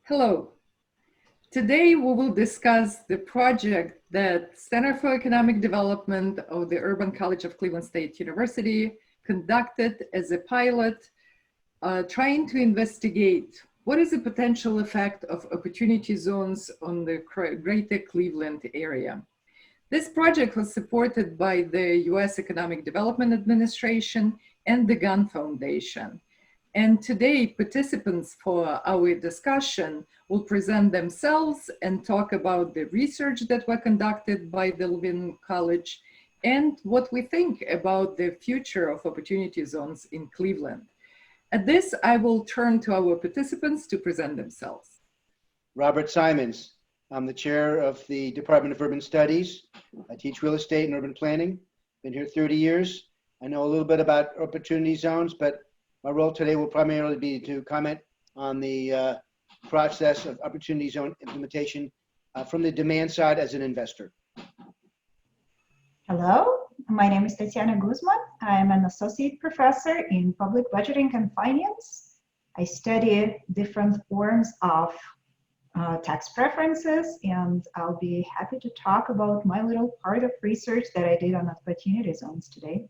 Hello. Today we will discuss the project that Center for Economic Development of the Urban College of Cleveland State University conducted as a pilot, trying to investigate what is the potential effect of opportunity zones on the greater Cleveland area. This project was supported by the U.S. Economic Development Administration and the Gunn Foundation. And today, participants for our discussion will present themselves and talk about the research that were conducted by the Levin College and what we think about the future of opportunity zones in Cleveland. At this, I will turn to our participants to present themselves. Robert Simons. I'm the chair of the Department of Urban Studies. I teach real estate and urban planning. Been here 30 years. I know a little bit about opportunity zones, but my role today will primarily be to comment on the process of opportunity zone implementation from the demand side as an investor. Hello, my name is Tatiana Guzman. I'm an associate professor in public budgeting and finance. I study different forms of tax preferences, and I'll be happy to talk about my little part of research that I did on opportunity zones today.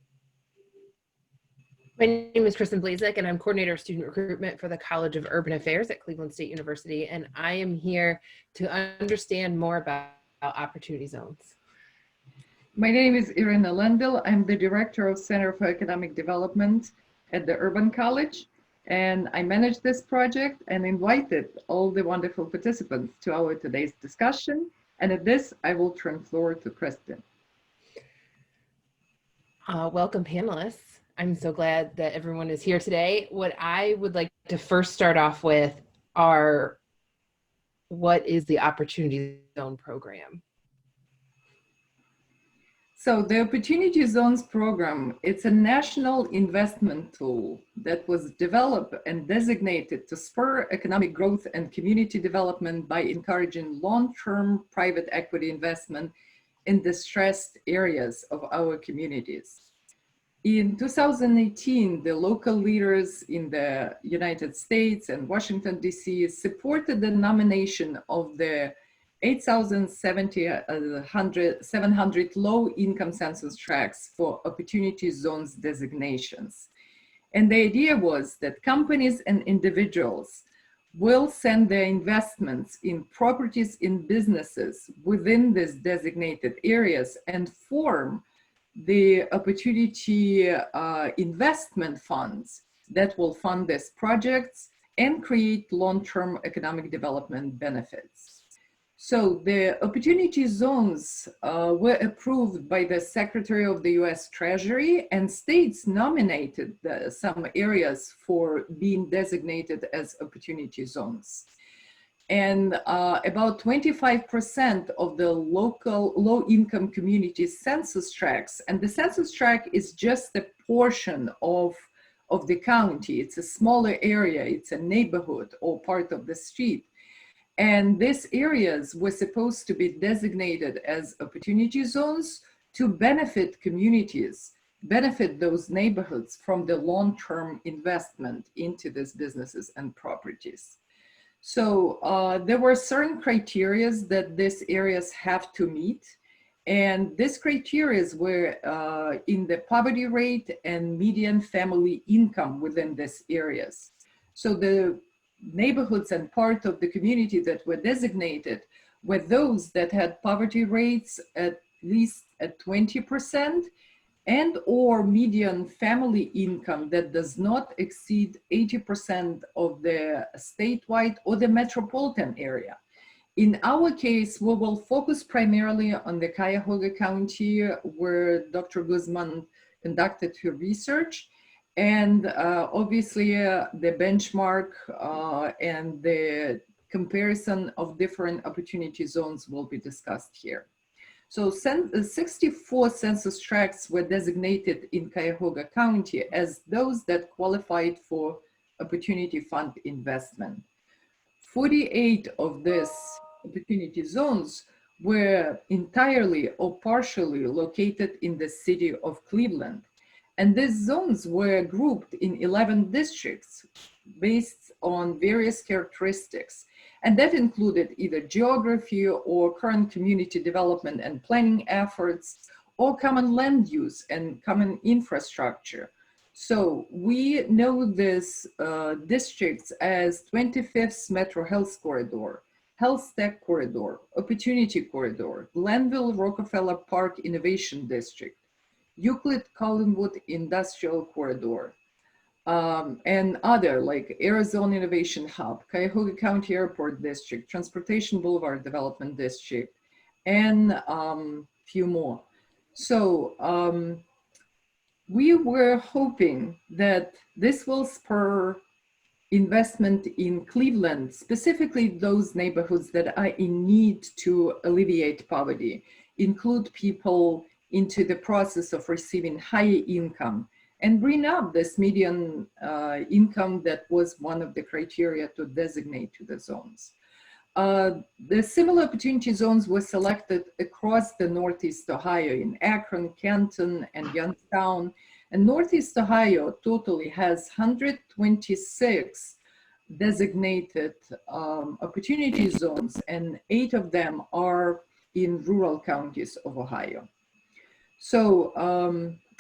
My name is Kristen Blazek, and I'm coordinator of student recruitment for the College of Urban Affairs at Cleveland State University, and I am here to understand more about opportunity zones. My name is Irina Lendl. I'm the director of Center for Economic Development at the Urban College, and I manage this project and invited all the wonderful participants to our today's discussion. And at this, I will turn the floor to Kristen. Welcome, panelists. I'm so glad that everyone is here today. What I would like to first start off with are, what is the Opportunity Zone Program? So the Opportunity Zones Program, it's a national investment tool that was developed and designated to spur economic growth and community development by encouraging long-term private equity investment in distressed areas of our communities. In 2018, the local leaders in the United States and Washington, D.C. supported the nomination of the 8,700 low-income census tracts for opportunity zones designations. And the idea was that companies and individuals will send their investments in properties in businesses within these designated areas and form the opportunity investment funds that will fund these projects and create long-term economic development benefits. So the opportunity zones were approved by the Secretary of the US Treasury, and states nominated some areas for being designated as opportunity zones. And about 25% of the local low-income communities' census tracts, and the census tract is just a portion of the county. It's a smaller area, it's a neighborhood or part of the street. And these areas were supposed to be designated as opportunity zones to benefit communities, benefit those neighborhoods from the long-term investment into these businesses and properties. So there were certain criteria that these areas have to meet. And these criteria were in the poverty rate and median family income within these areas. So the neighborhoods and part of the community that were designated were those that had poverty rates at least at 20% and or median family income that does not exceed 80% of the statewide or the metropolitan area. In our case, we will focus primarily on the Cuyahoga County, where Dr. Guzman conducted her research. And obviously the benchmark and the comparison of different opportunity zones will be discussed here. So 64 census tracts were designated in Cuyahoga County as those that qualified for opportunity fund investment. 48 of these opportunity zones were entirely or partially located in the city of Cleveland. And these zones were grouped in 11 districts based on various characteristics. And that included either geography or current community development and planning efforts, or common land use and common infrastructure. So we know these districts as 25th Metro Health Corridor, Health Tech Corridor, Opportunity Corridor, Glenville Rockefeller Park Innovation District, Euclid Collinwood Industrial Corridor, and other like Arizona Innovation Hub, Cuyahoga County Airport District, Transportation Boulevard Development District, and few more. So we were hoping that this will spur investment in Cleveland, specifically those neighborhoods that are in need to alleviate poverty, include people into the process of receiving higher income, and bring up this median income that was one of the criteria to designate to the zones. The similar opportunity zones were selected across the Northeast Ohio in Akron, Canton, and Youngstown. And Northeast Ohio totally has 126 designated opportunity zones, and 8 of them are in rural counties of Ohio. So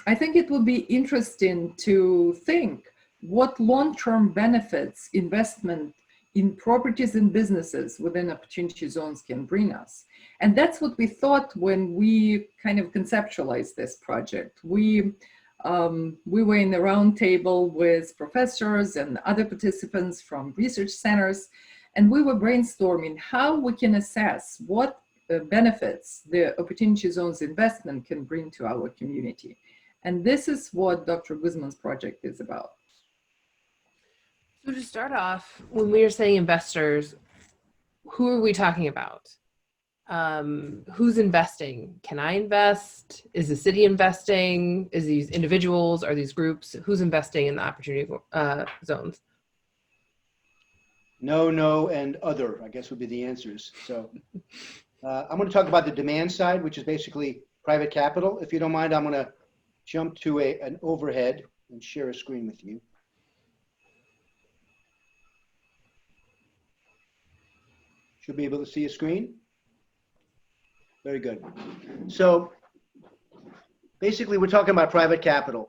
I think it would be interesting to think what long-term benefits investment in properties and businesses within opportunity zones can bring us. And that's what we thought when we kind of conceptualized this project. We were in a roundtable with professors and other participants from research centers, and we were brainstorming how we can assess what benefits the opportunity zones investment can bring to our community. And this is what Dr. Guzman's project is about. So to start off, when we are saying investors, who are we talking about? Who's investing? Can I invest? Is the city investing? Is these individuals? Are these groups? Who's investing in the opportunity zones? No, and other, I guess would be the answers. So I'm going to talk about the demand side, which is basically private capital. If you don't mind, I'm going to jump to an overhead and share a screen with you. Should be able to see a screen. Very good. So basically, we're talking about private capital.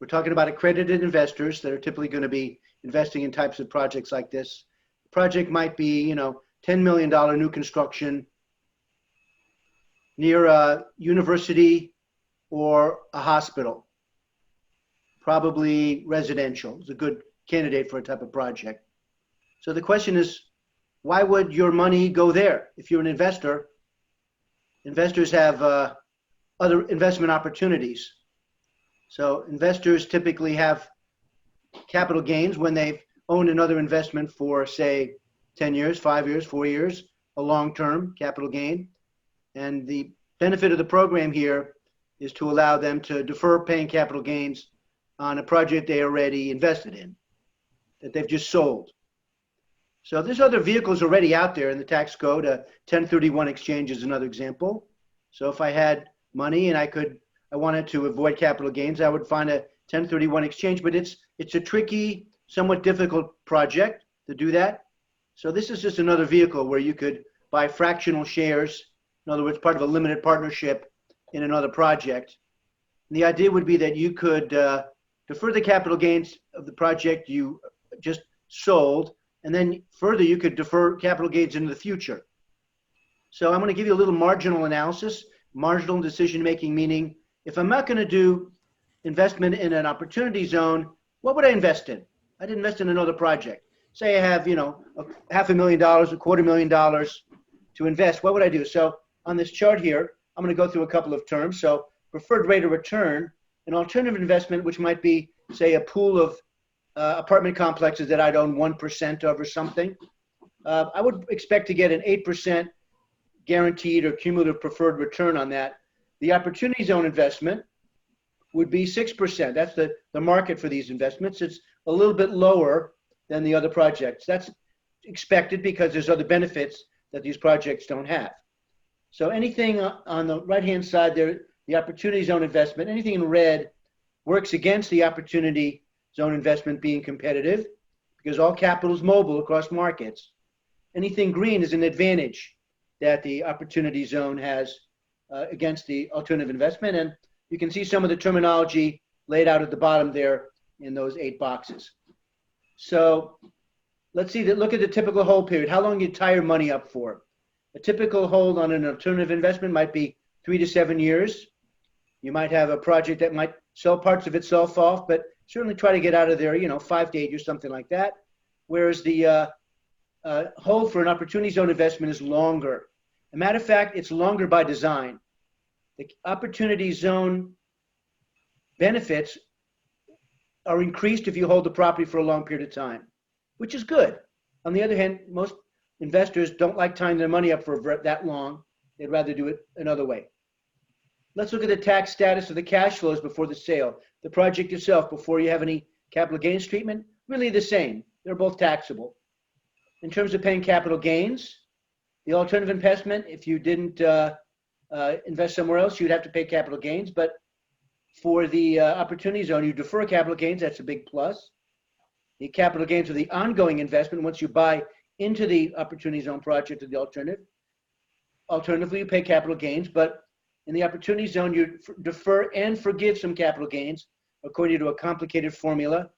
We're talking about accredited investors that are typically going to be investing in types of projects like this. The project might be, $10 million new construction near a university or a hospital, probably residential. It's a good candidate for a type of project. So the question is, why would your money go there? If you're an investor, investors have other investment opportunities. So investors typically have capital gains when they've owned another investment for, say, 10 years, 5 years, 4 years, a long-term capital gain. And the benefit of the program here is to allow them to defer paying capital gains on a project they already invested in, that they've just sold. So there's other vehicles already out there in the tax code. 1031 exchange is another example. So if I had money and I wanted to avoid capital gains, I would find a 1031 exchange, but it's a tricky, somewhat difficult project to do that. So this is just another vehicle where you could buy fractional shares, in other words, part of a limited partnership in another project. And the idea would be that you could defer the capital gains of the project you just sold, and then further, you could defer capital gains into the future. So I'm going to give you a little marginal analysis, marginal decision-making, meaning if I'm not going to do investment in an opportunity zone, what would I invest in? I'd invest in another project. Say I have, $500,000, $250,000 to invest. What would I do? So on this chart here, I'm going to go through a couple of terms. So preferred rate of return, an alternative investment, which might be, say, a pool of apartment complexes that I'd own 1% of or something. I would expect to get an 8% guaranteed or cumulative preferred return on that. The opportunity zone investment would be 6%. That's the market for these investments. It's a little bit lower than the other projects. That's expected because there's other benefits that these projects don't have. So anything on the right-hand side there, the opportunity zone investment, anything in red works against the opportunity zone investment being competitive because all capital is mobile across markets. anything green is an advantage that the opportunity zone has against the alternative investment. And you can see some of the terminology laid out at the bottom there in those 8 boxes. So let's see, look at the typical hold period. How long you tie your money up for? A typical hold on an alternative investment might be 3 to 7 years. You might have a project that might sell parts of itself off, but certainly try to get out of there, 5 to 8 years, something like that. Whereas the hold for an opportunity zone investment is longer. As a matter of fact, it's longer by design. The opportunity zone benefits are increased if you hold the property for a long period of time, which is good. On the other hand, most investors don't like tying their money up for that long. They'd rather do it another way. Let's look at the tax status of the cash flows before the sale. The project itself, before you have any capital gains treatment, really the same. They're both taxable. In terms of paying capital gains, the alternative investment, if you didn't invest somewhere else, you'd have to pay capital gains. But for the opportunity zone, you defer capital gains. That's a big plus. The capital gains of the ongoing investment, once you buy into the opportunity zone project or the alternative. Alternatively, you pay capital gains, but in the opportunity zone, you defer and forgive some capital gains according to a complicated formula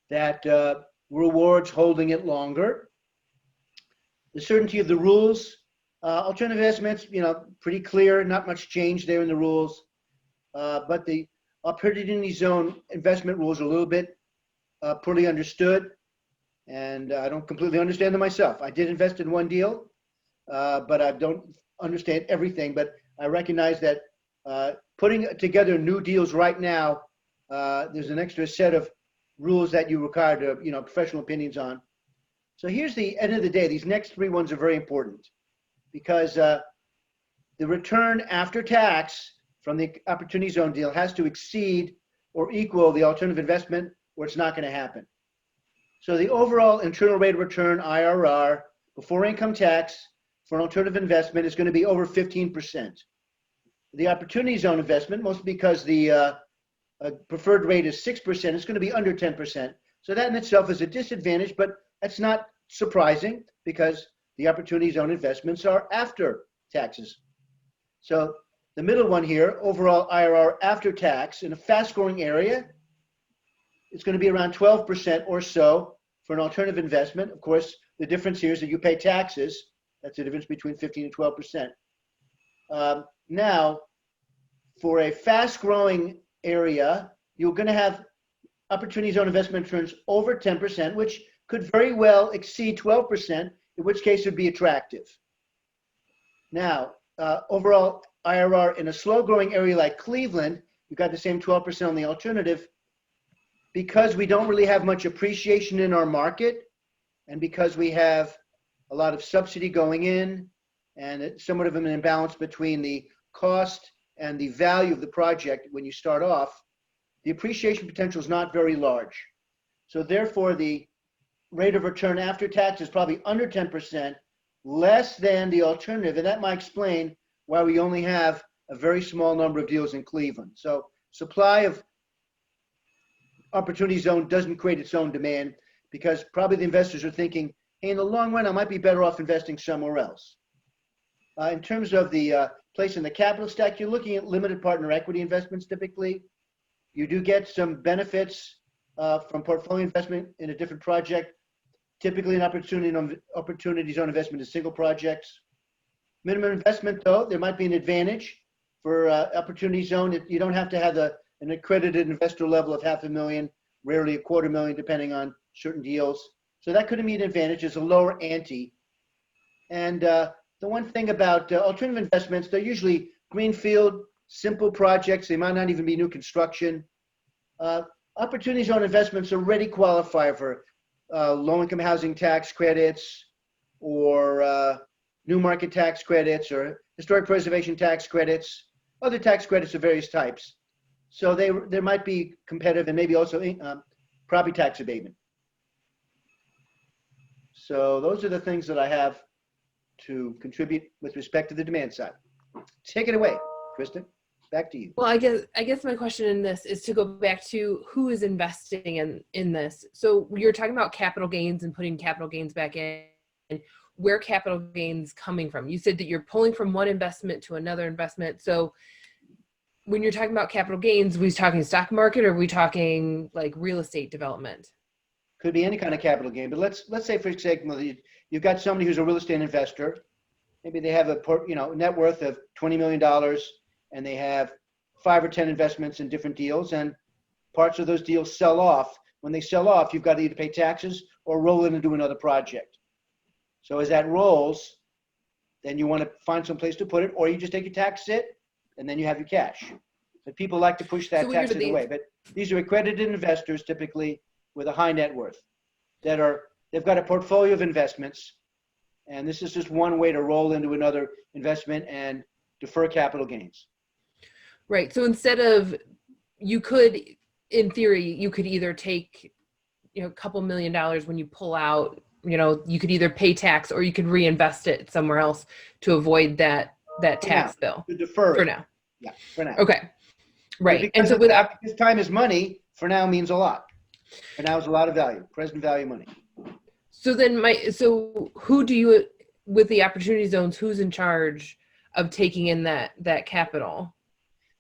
that rewards holding it longer. The certainty of the rules, alternative investments, pretty clear, not much change there in the rules. But the opportunity zone investment rules are a little bit poorly understood, and I don't completely understand them myself. I did invest in one deal, but I don't understand everything. But I recognize that putting together new deals right now, there's an extra set of rules that you require to, professional opinions on. So here's the end of the day. These next 3 ones are very important because the return after tax from the opportunity zone deal has to exceed or equal the alternative investment, or it's not going to happen. So the overall internal rate of return, IRR, before income tax for an alternative investment is going to be over 15%. The opportunity zone investment, mostly because the preferred rate is 6%, it's going to be under 10%. So that in itself is a disadvantage, but that's not surprising because the opportunity zone investments are after taxes. So the middle one here, overall IRR after tax in a fast-growing area, it's going to be around 12% or so for an alternative investment. Of course, the difference here is that you pay taxes. That's the difference between 15 and 12%. Now, for a fast-growing area, you're going to have opportunity zone investment returns over 10%, which could very well exceed 12%, in which case it would be attractive. Now, overall IRR in a slow-growing area like Cleveland, you've got the same 12% on the alternative. Because we don't really have much appreciation in our market, and because we have a lot of subsidy going in, and it's somewhat of an imbalance between the cost and the value of the project when you start off, the appreciation potential is not very large. So therefore, the rate of return after tax is probably under 10%, less than the alternative, and that might explain why we only have a very small number of deals in Cleveland. So supply of opportunity zone doesn't create its own demand because probably the investors are thinking, hey, in the long run, I might be better off investing somewhere else. In terms of the place in the capital stack, you're looking at limited partner equity investments typically. You do get some benefits from portfolio investment in a different project. Typically an opportunity zone investment is single projects. Minimum investment though, there might be an advantage for opportunity zone. You don't have to have an accredited investor level of $500,000, rarely $250,000, depending on certain deals. So that could be an advantage. It's a lower ante. And the one thing about alternative investments, they're usually greenfield, simple projects. They might not even be new construction. Opportunity zone investments already qualify for low-income housing tax credits or new market tax credits or historic preservation tax credits, other tax credits of various types. So there might be competitive and maybe also property tax abatement. So those are the things that I have to contribute with respect to the demand side. Take it away, Kristen. Back to you. Well, I guess my question in this is to go back to who is investing in this. So you're talking about capital gains and putting capital gains back in. where capital gains coming from? You said that you're pulling from one investment to another investment. So when you're talking about capital gains, are we talking stock market, or are we talking like real estate development? Could be any kind of capital gain, but let's say, for example, you've got somebody who's a real estate investor. Maybe they have a net worth of $20 million, and they have 5 or 10 investments in different deals, and parts of those deals sell off. When they sell off, you've got to either pay taxes or roll it into another project. So as that rolls, then you want to find some place to put it, or you just take your tax hit, and then you have your cash. But people like to push that tax hit away. But these are accredited investors, typically with a high net worth, they've got a portfolio of investments, and this is just one way to roll into another investment and defer capital gains. Right. So instead of, you could, in theory, you could either take, a couple $1 million when you pull out, you could either pay tax or you could reinvest it somewhere else to avoid that tax bill. To defer for it. now. Yeah, for now. Okay. Right. And so because time is money, for now means a lot. For now is a lot of value, present value money. So then who do you, with the opportunity zones, who's in charge of taking in that capital?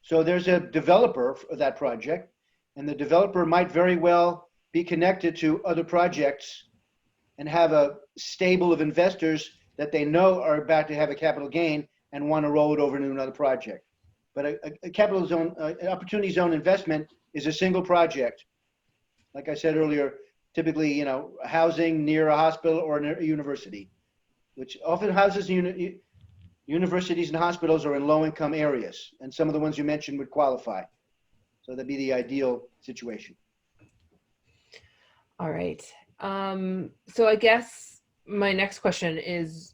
So there's a developer for that project, and the developer might very well be connected to other projects and have a stable of investors that they know are about to have a capital gain and want to roll it over into another project. But a capital zone, an opportunity zone investment is a single project. Like I said earlier, typically, housing near a hospital or near a university, which often houses universities and hospitals are in low-income areas, and some of the ones you mentioned would qualify. So that'd be the ideal situation. All right. So I guess my next question is,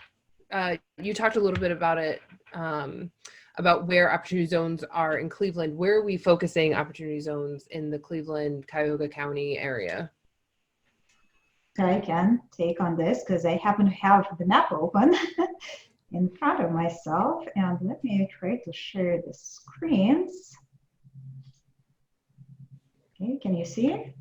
you talked a little bit about it, about where opportunity zones are in Cleveland. Where are we focusing opportunity zones in the Cleveland, Cuyahoga County area? I can take on this because I happen to have the map open in front of myself. And let me try to share the screens. Okay, can you see it?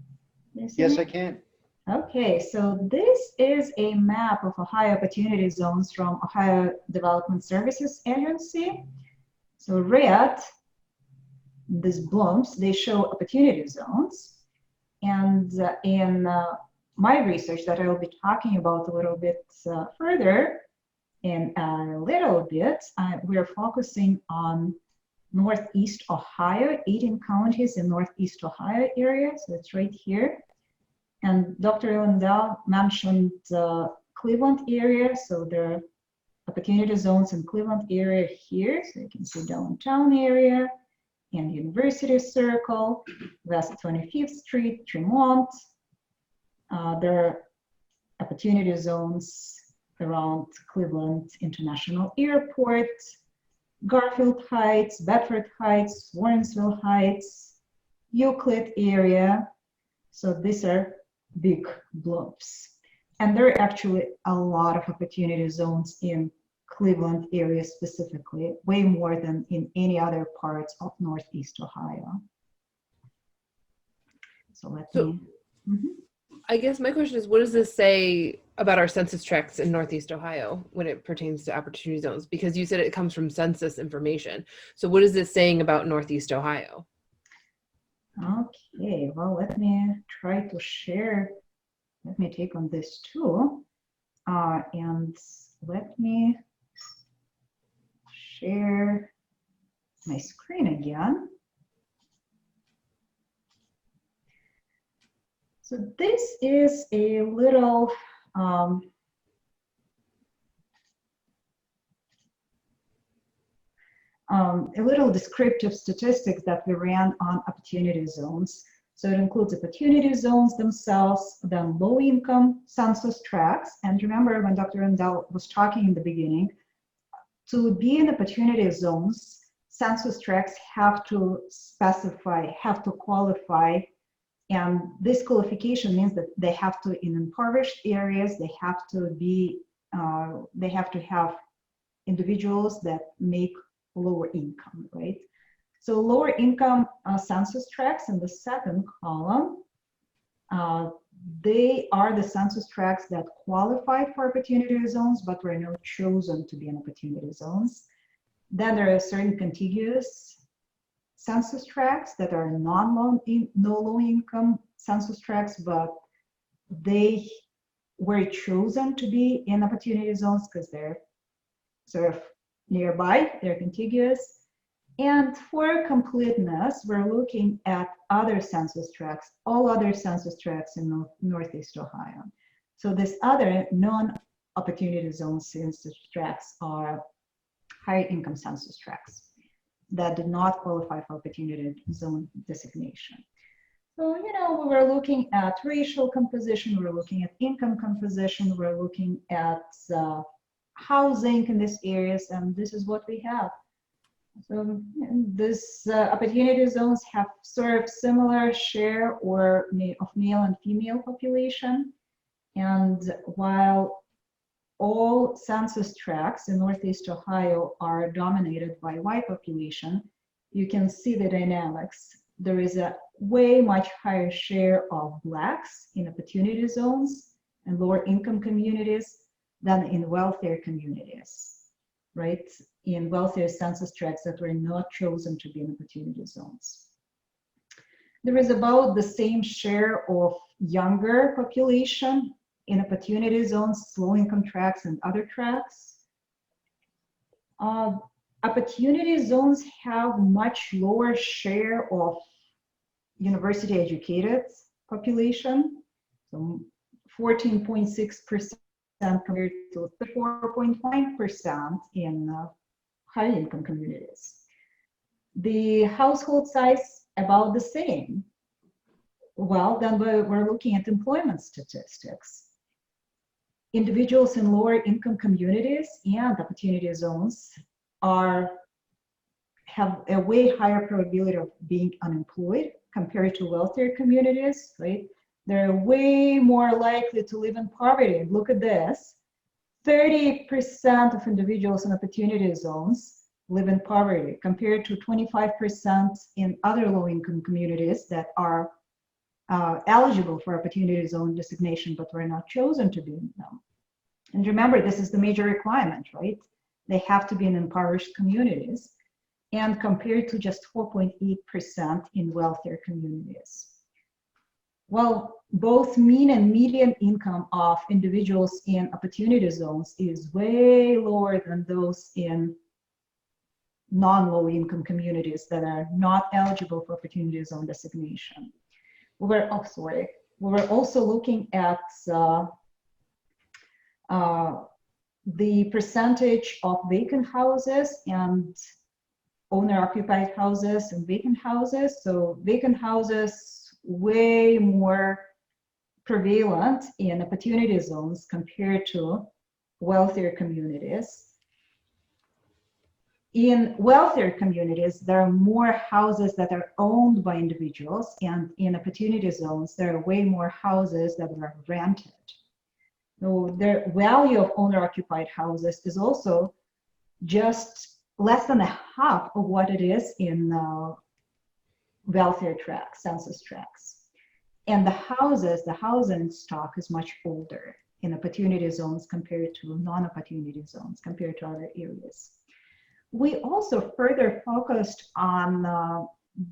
Yes, I can. Okay, so this is a map of Ohio opportunity zones from Ohio Development Services Agency. So red, these blobs, they show opportunity zones. And in my research that I will be talking about a little bit further in a little bit, we're focusing on Northeast Ohio, 18 counties in Northeast Ohio area. So it's right here. And Dr. Lindell mentioned Cleveland area. So there are opportunity zones in Cleveland area here. So you can see downtown area and University Circle, West 25th Street, Tremont. There are opportunity zones around Cleveland International Airport, Garfield Heights, Bedford Heights, Warrensville Heights, Euclid area. So these are big blobs. And there are actually a lot of opportunity zones in Cleveland area specifically, way more than in any other parts of Northeast Ohio. So let me. I guess my question is, what does this say about our census tracts in Northeast Ohio when it pertains to opportunity zones? Because you said it comes from census information. So what is this saying about Northeast Ohio? Okay, well, let me try to share. Let me take on this too. And let me share my screen again. So this is a little descriptive statistics that we ran on opportunity zones. So it includes opportunity zones themselves, then low income census tracts. And remember when Dr. Rendell was talking in the beginning, to be in opportunity zones, census tracts have to specify, have to qualify. And this qualification means that they have to, in impoverished areas, they have to be, they have to have individuals that make lower income, right? So lower income census tracts in the second column, they are the census tracts that qualify for opportunity zones, but were not chosen to be in opportunity zones. Then there are certain contiguous census tracts that are no low income census tracts, but they were chosen to be in opportunity zones because they're sort of nearby, they're contiguous. And for completeness, we're looking at other census tracts, all other census tracts in Northeast Ohio. So this other non-opportunity zone census tracts are higher income census tracts that did not qualify for opportunity zone designation. So, we were looking at racial composition, we're looking at income composition, we're looking at housing in these areas, and this is what we have. So this opportunity zones have sort of similar share of male and female population. And while all census tracts in Northeast Ohio are dominated by white population, you can see the dynamics. There is a way much higher share of Blacks in opportunity zones and lower income communities than in wealthier communities, right? In wealthier census tracts that were not chosen to be in opportunity zones. There is about the same share of younger population in opportunity zones, low income tracts and other tracts. Opportunity zones have much lower share of university educated population, so 14.6% compared to 4.9% in high income communities. The household size about the same. Well, then we're looking at employment statistics. Individuals in lower income communities and opportunity zones have a way higher probability of being unemployed compared to wealthier communities, right? They're way more likely to live in poverty. Look at this. 30% of individuals in opportunity zones live in poverty compared to 25% in other low-income communities that are eligible for opportunity zone designation, but were not chosen to be in them. And remember, this is the major requirement, right? They have to be in impoverished communities, and compared to just 4.8% in wealthier communities. Well, both mean and median income of individuals in opportunity zones is way lower than those in non-low income communities that are not eligible for opportunity zone designation. We were also looking at the percentage of vacant houses and owner-occupied houses and vacant houses. So vacant houses way more prevalent in opportunity zones compared to wealthier communities. In wealthier communities, there are more houses that are owned by individuals, and in opportunity zones, there are way more houses that are rented. So the value of owner-occupied houses is also just less than a half of what it is in wealthier tracts, census tracts. And the housing stock is much older in opportunity zones compared to non-opportunity zones, compared to other areas. We also further focused on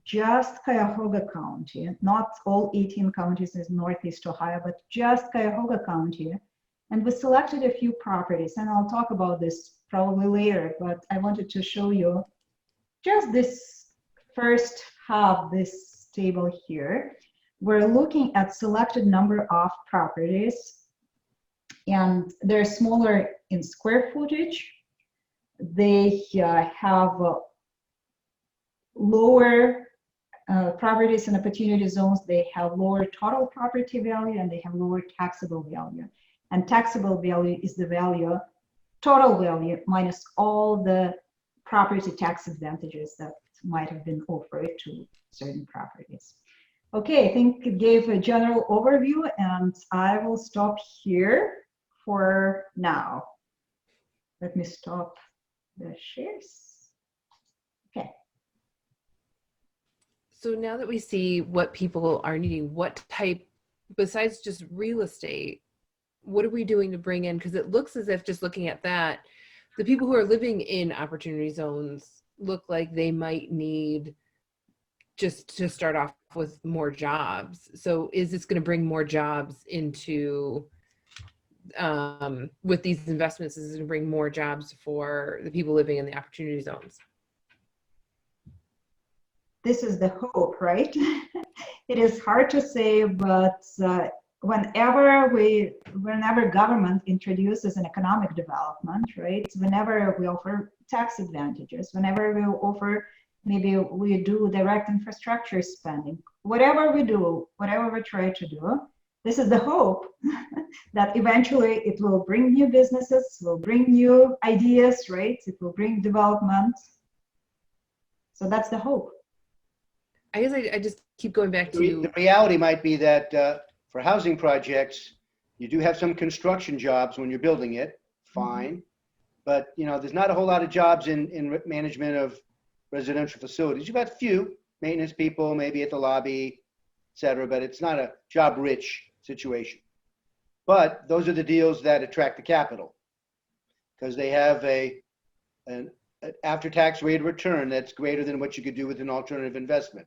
just Cuyahoga County, not all 18 counties in Northeast Ohio, but just Cuyahoga County. And we selected a few properties, and I'll talk about this probably later, but I wanted to show you just this first half, this table here. We're looking at selected number of properties, and they're smaller in square footage. They have lower properties and opportunity zones. They have lower total property value, and they have lower taxable value. And taxable value is the value, total value, minus all the property tax advantages that might have been offered to certain properties. Okay, I think it gave a general overview, and I will stop here for now. Let me stop the shares. Okay. So now that we see what people are needing, what besides just real estate, what are we doing to bring in? Because it looks as if, just looking at that, the people who are living in opportunity zones look like they might need just to start off with more jobs. So is this going to bring more jobs into, with these investments, is it going to bring more jobs for the people living in the opportunity zones? This is the hope, right? It is hard to say, but whenever government introduces an economic development, right? Whenever we offer tax advantages, whenever we offer, maybe we do direct infrastructure spending, whatever we do, whatever we try to do, this is the hope that eventually it will bring new businesses, will bring new ideas, right? It will bring development. So that's the hope. I guess I just keep going back to The reality might be that for housing projects, you do have some construction jobs when you're building it, fine. But there's not a whole lot of jobs in management of residential facilities. You've got a few maintenance people, maybe at the lobby, et cetera, but it's not a job-rich situation. But those are the deals that attract the capital because they have an after-tax rate of return that's greater than what you could do with an alternative investment.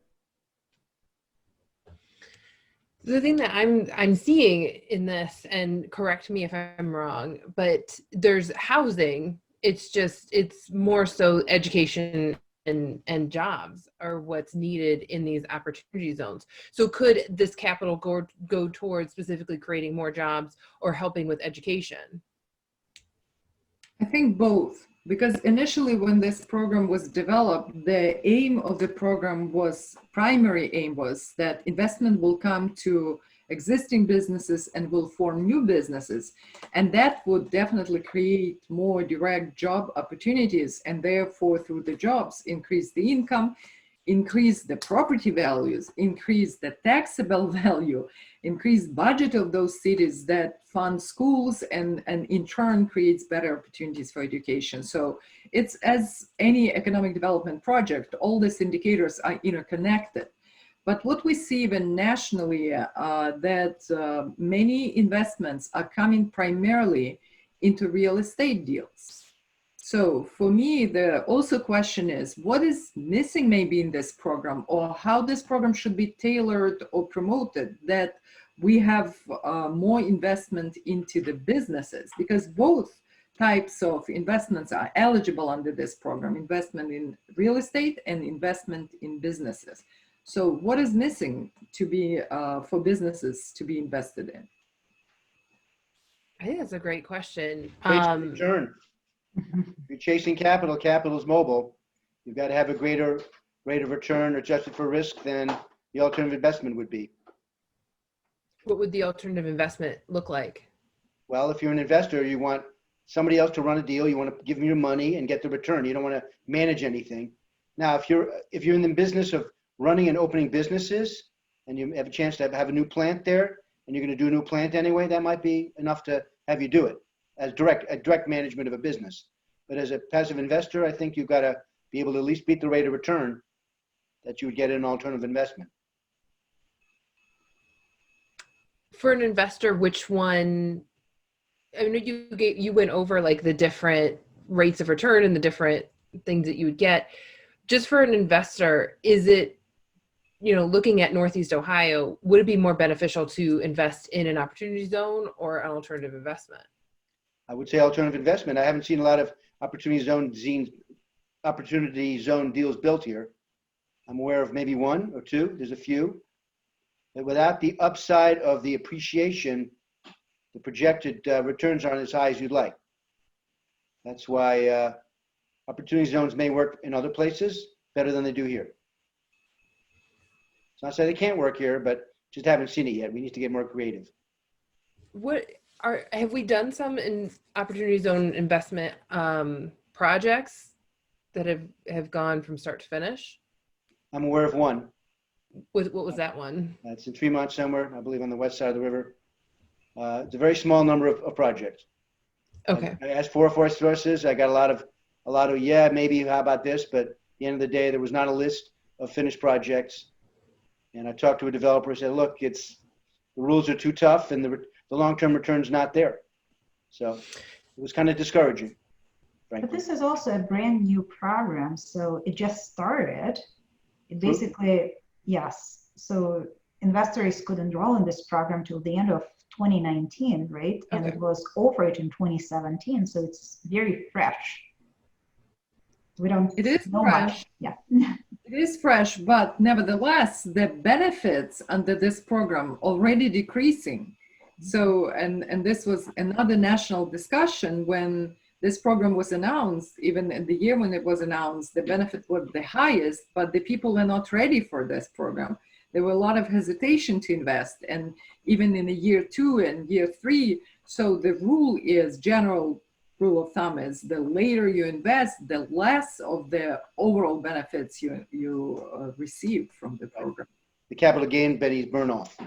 the thing that I'm seeing in this, and correct me if I'm wrong, but there's housing. It's more so education and jobs are what's needed in these opportunity zones. So could this capital go towards specifically creating more jobs or helping with education? I think both, because initially when this program was developed, the aim of the program primary aim was that investment will come to existing businesses and will form new businesses. And that would definitely create more direct job opportunities, and therefore through the jobs, increase the income, increase the property values, increase the taxable value, increase budget of those cities that fund schools, and in turn creates better opportunities for education. So it's, as any economic development project, all these indicators are interconnected. But what we see even nationally, that many investments are coming primarily into real estate deals. So for me, the also question is, what is missing maybe in this program, or how this program should be tailored or promoted, that we have more investment into the businesses? Because both types of investments are eligible under this program, investment in real estate and investment in businesses. So what is missing to be for businesses to be invested in? I think that's a great question. Return. If you're chasing capital, capital is mobile. You've got to have a greater rate of return adjusted for risk than the alternative investment would be. What would the alternative investment look like? Well, if you're an investor, you want somebody else to run a deal. You want to give them your money and get the return. You don't want to manage anything. Now, if you're in the business of running and opening businesses, and you have a chance to have a new plant there, and you're going to do a new plant anyway, that might be enough to have you do it as direct management of a business. But as a passive investor, I think you've got to be able to at least beat the rate of return that you would get in an alternative investment. For an investor, which one? I mean, you went over like the different rates of return and the different things that you would get. Just for an investor, is it, looking at Northeast Ohio, would it be more beneficial to invest in an opportunity zone or an alternative investment? I would say alternative investment. I haven't seen a lot of opportunity zone deals built here. I'm aware of maybe one or two. There's a few. But without the upside of the appreciation, the projected returns aren't as high as you'd like. That's why opportunity zones may work in other places better than they do here. It's not to say they can't work here, but just haven't seen it yet. We need to get more creative. Have we done some in opportunity zone investment projects that have gone from start to finish? I'm aware of one. What was that one? It's in Tremont somewhere, I believe on the west side of the river. It's a very small number of projects. Okay. I asked 4 or 4 sources. I got a lot of yeah, maybe, how about this? But at the end of the day, there was not a list of finished projects. And I talked to a developer and said, look, it's the rules are too tough and the long-term return's not there. So it was kind of discouraging, frankly. But this is also a brand new program, so it just started. It basically, yes. So investors could enroll in this program till the end of 2019, right? And it was offered in 2017, so it's very fresh. We don't It is know fresh. much. Yeah. It is fresh, but nevertheless, the benefits under this program already decreasing. So, and this was another national discussion when this program was announced. Even in the year when it was announced, the benefit was the highest, but the people were not ready for this program. There were a lot of hesitation to invest, and even in the year 2 and year 3. So the rule is, general rule of thumb is, the later you invest, the less of the overall benefits you receive from the program. The capital gain Betty's burn off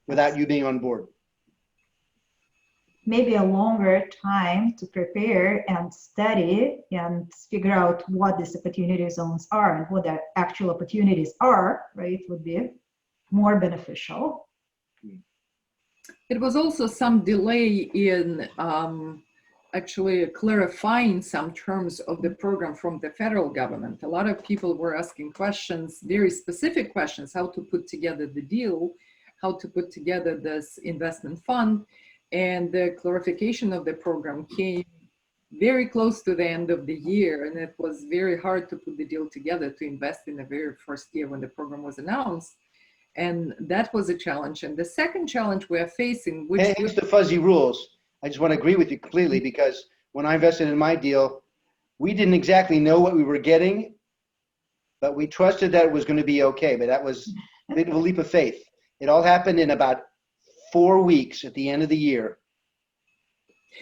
without you being on board. Maybe a longer time to prepare and study and figure out what these opportunity zones are and what the actual opportunities are, right, would be more beneficial. It was also some delay in actually clarifying some terms of the program from the federal government. A lot of people were asking questions, very specific questions, how to put together the deal, how to put together this investment fund. And the clarification of the program came very close to the end of the year, and it was very hard to put the deal together to invest in the very first year when the program was announced. And that was a challenge. And the second challenge we are facing, which Hence the fuzzy rules. I just want to agree with you completely, because when I invested in my deal, we didn't exactly know what we were getting, but we trusted that it was going to be okay. But that was a bit of a leap of faith. It all happened in about 4 weeks at the end of the year.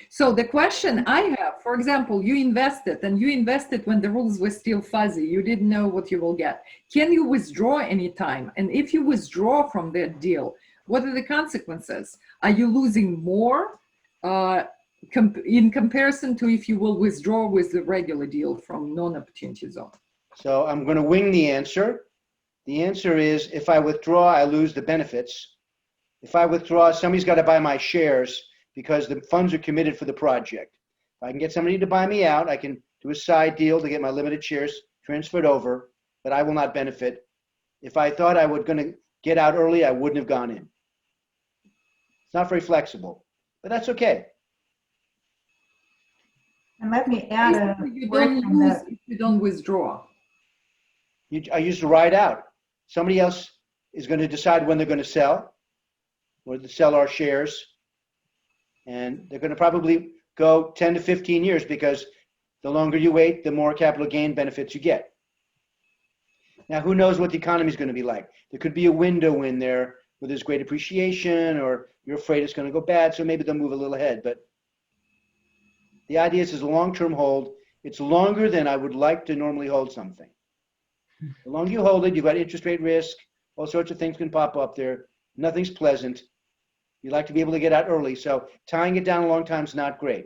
So the question I have, for example, you invested when the rules were still fuzzy. You didn't know what you will get. Can you withdraw anytime? And if you withdraw from that deal, what are the consequences? Are you losing more in comparison to if you will withdraw with the regular deal from non-opportunity zone? So I'm going to wing the answer. The answer is, if I withdraw, I lose the benefits. If I withdraw, somebody's got to buy my shares because the funds are committed for the project. If I can get somebody to buy me out, I can do a side deal to get my limited shares transferred over, but I will not benefit. If I thought I was going to get out early, I wouldn't have gone in. It's not very flexible, but that's okay. And let me add a You word don't from lose the if you don't withdraw. I used to ride out. Somebody else is going to decide when they're going to sell, or to sell our shares. And they're going to probably go 10 to 15 years, because the longer you wait, the more capital gain benefits you get. Now, who knows what the economy is going to be like? There could be a window in there where there's great appreciation, or you're afraid it's going to go bad, so maybe they'll move a little ahead. But the idea is a long-term hold. It's longer than I would like to normally hold something. The longer you hold it, you've got interest rate risk. All sorts of things can pop up there. Nothing's pleasant. You like to be able to get out early. So tying it down a long time is not great.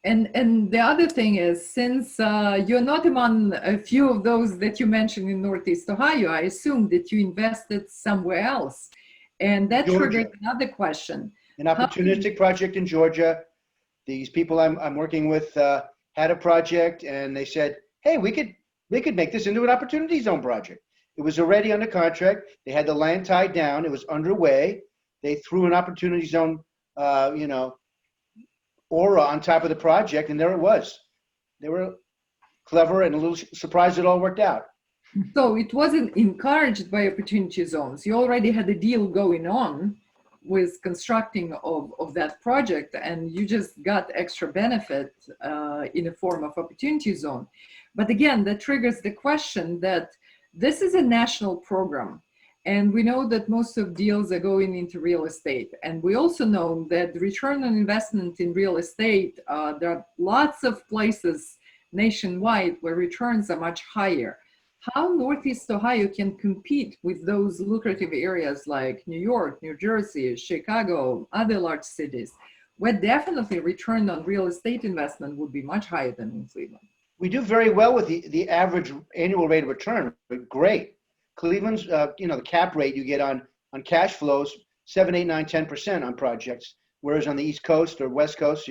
And the other thing is, since you're not among a few of those that you mentioned in Northeast Ohio, I assume that you invested somewhere else. And that triggered another question. An opportunistic project in Georgia. These people I'm working with had a project, and they said, hey, we could make this into an opportunity zone project. It was already under contract. They had the land tied down. It was underway. They threw an opportunity zone, aura on top of the project, and there it was. They were clever and a little surprised it all worked out. So it wasn't encouraged by opportunity zones. You already had a deal going on with constructing of that project, and you just got extra benefit in the form of opportunity zone. But again, that triggers the question that this is a national program. And we know that most of deals are going into real estate. And we also know that the return on investment in real estate, there are lots of places nationwide where returns are much higher. How Northeast Ohio can compete with those lucrative areas like New York, New Jersey, Chicago, other large cities, where definitely return on real estate investment would be much higher than in Cleveland? We do very well with the average annual rate of return. Great. Cleveland's, the cap rate you get on on cash flows, 7, 8, 9, 10% on projects, whereas on the East Coast or West Coast,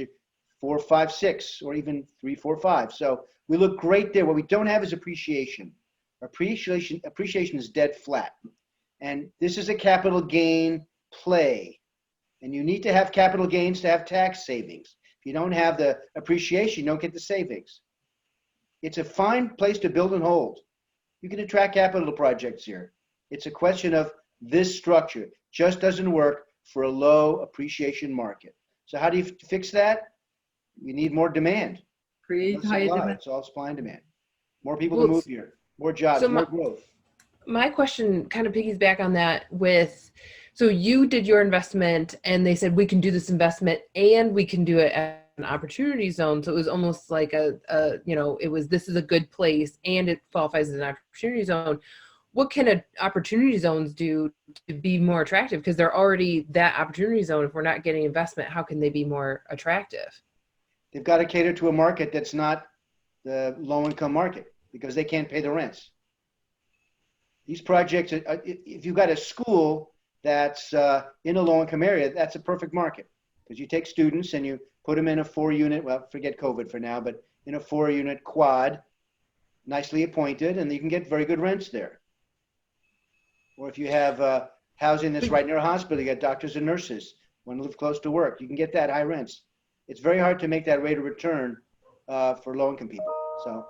4, 5, 6, or even 3, 4, 5. So we look great there. What we don't have is appreciation. Appreciation is dead flat. And this is a capital gain play. And you need to have capital gains to have tax savings. If you don't have the appreciation, you don't get the savings. It's a fine place to build and hold. You can attract capital to projects here. It's a question of this structure just doesn't work for a low appreciation market. So how do you fix that? You need more demand. Create high demand. It's all supply and demand. More people to move here, more jobs, so more growth. My question kind of piggies back on that with, so you did your investment and they said, we can do this investment and we can do it at an opportunity zone. So it was almost like this is a good place and it qualifies as an opportunity zone. What can opportunity zones do to be more attractive? Because they're already that opportunity zone. If we're not getting investment, how can they be more attractive? They've got to cater to a market that's not the low-income market because they can't pay the rents. These projects, if you've got a school that's in a low-income area, that's a perfect market because you take students and you put them in a 4-unit, well, forget COVID for now, but in a 4-unit quad, nicely appointed, and you can get very good rents there. Or if you have housing that's right near a hospital, you got doctors and nurses, want to live close to work, you can get that high rents. It's very hard to make that rate of return for low-income people. So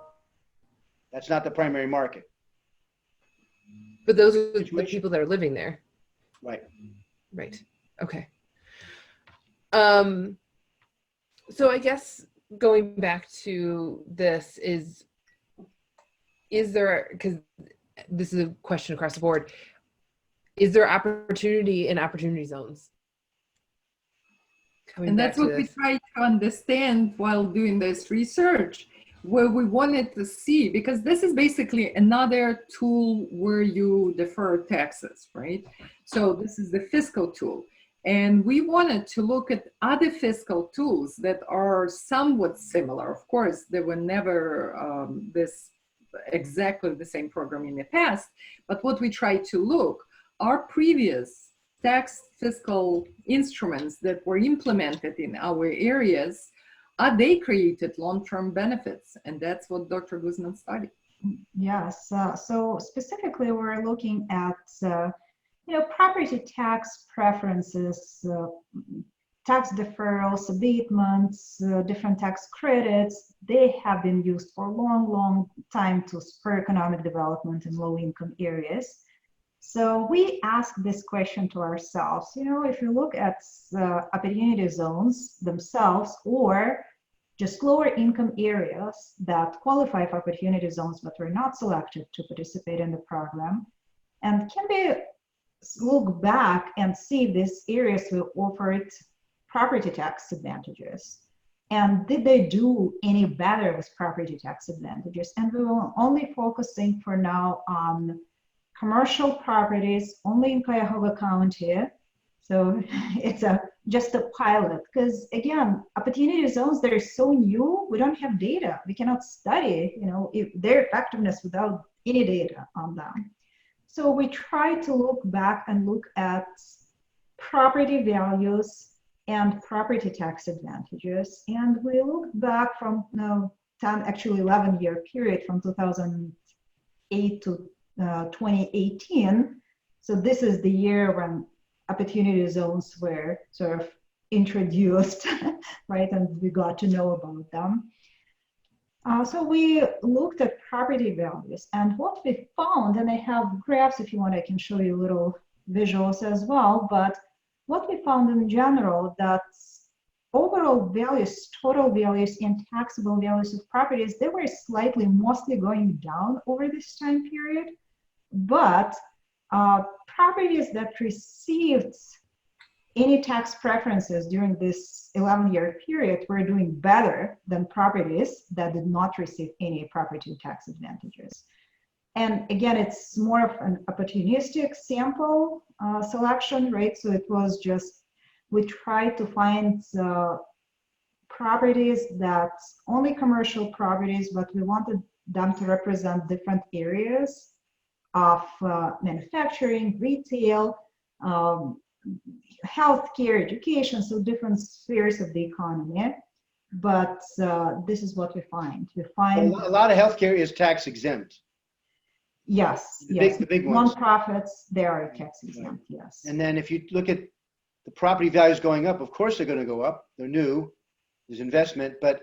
that's not the primary market. But those are the people that are living there. Right. Right. Okay. So I guess going back to this is there, because this is a question across the board, is there opportunity in opportunity zones? And that's what we try to understand while doing this research, where we wanted to see, because this is basically another tool where you defer taxes, right? So this is the fiscal tool. And we wanted to look at other fiscal tools that are somewhat similar. Of course, there were never exactly the same program in the past, but what we tried to look are previous tax fiscal instruments that were implemented in our areas, are they created long-term benefits? And that's what Dr. Guzman studied. Yes, so specifically we're looking at property tax preferences, tax deferrals, abatements, different tax credits. They have been used for a long, long time to spur economic development in low-income areas. So we ask this question to ourselves, if you look at opportunity zones themselves or just lower income areas that qualify for opportunity zones but were not selected to participate in the program, and can we look back and see if these areas will offer property tax advantages? And did they do any better with property tax advantages? And we were only focusing for now on commercial properties only in Cuyahoga County. So it's just a pilot, because again, opportunity zones, they're so new, we don't have data. We cannot study, if their effectiveness without any data on them. So we try to look back and look at property values and property tax advantages. And we look back from 11-year period from 2008 to 2018. So this is the year when opportunity zones were sort of introduced, right? And we got to know about them. So we looked at property values, and what we found, and I have graphs if you want, I can show you little visuals as well, but what we found in general, that overall values, total values and taxable values of properties, they were slightly mostly going down over this time period. But properties that received any tax preferences during this 11-year period were doing better than properties that did not receive any property tax advantages. And again, it's more of an opportunistic sample selection, right? So it was just, we tried to find properties that only commercial properties, but we wanted them to represent different areas of manufacturing, retail, healthcare, education, so different spheres of the economy. But this is what we find. We find a lot of healthcare is tax exempt. yes, The big ones. Non-profits, they are tax exempt, yes. And then if you look at the property values going up, of course they're going to go up. They're new. There's investment, but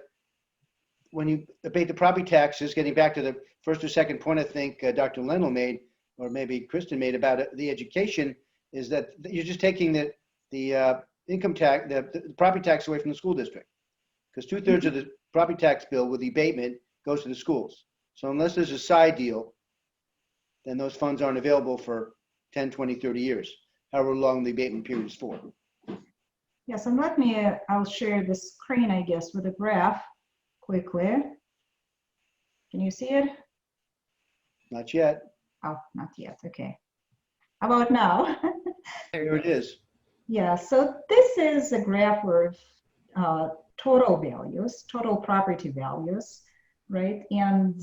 when you abate the property taxes, getting back to the first or second point I think Dr. Lendl made, or maybe Kristen made about it, the education, is that you're just taking the income tax, the property tax away from the school district. Because 2/3 of the property tax bill with the abatement goes to the schools. So unless there's a side deal, then those funds aren't available for 10, 20, 30 years, however long the abatement period is for. Yes, and let me, I'll share the screen, I guess, with a graph quickly. Can you see it? Not yet. Oh, not yet, okay. How about now? Here it is. Yeah, so this is a graph of total values, total property values, right? And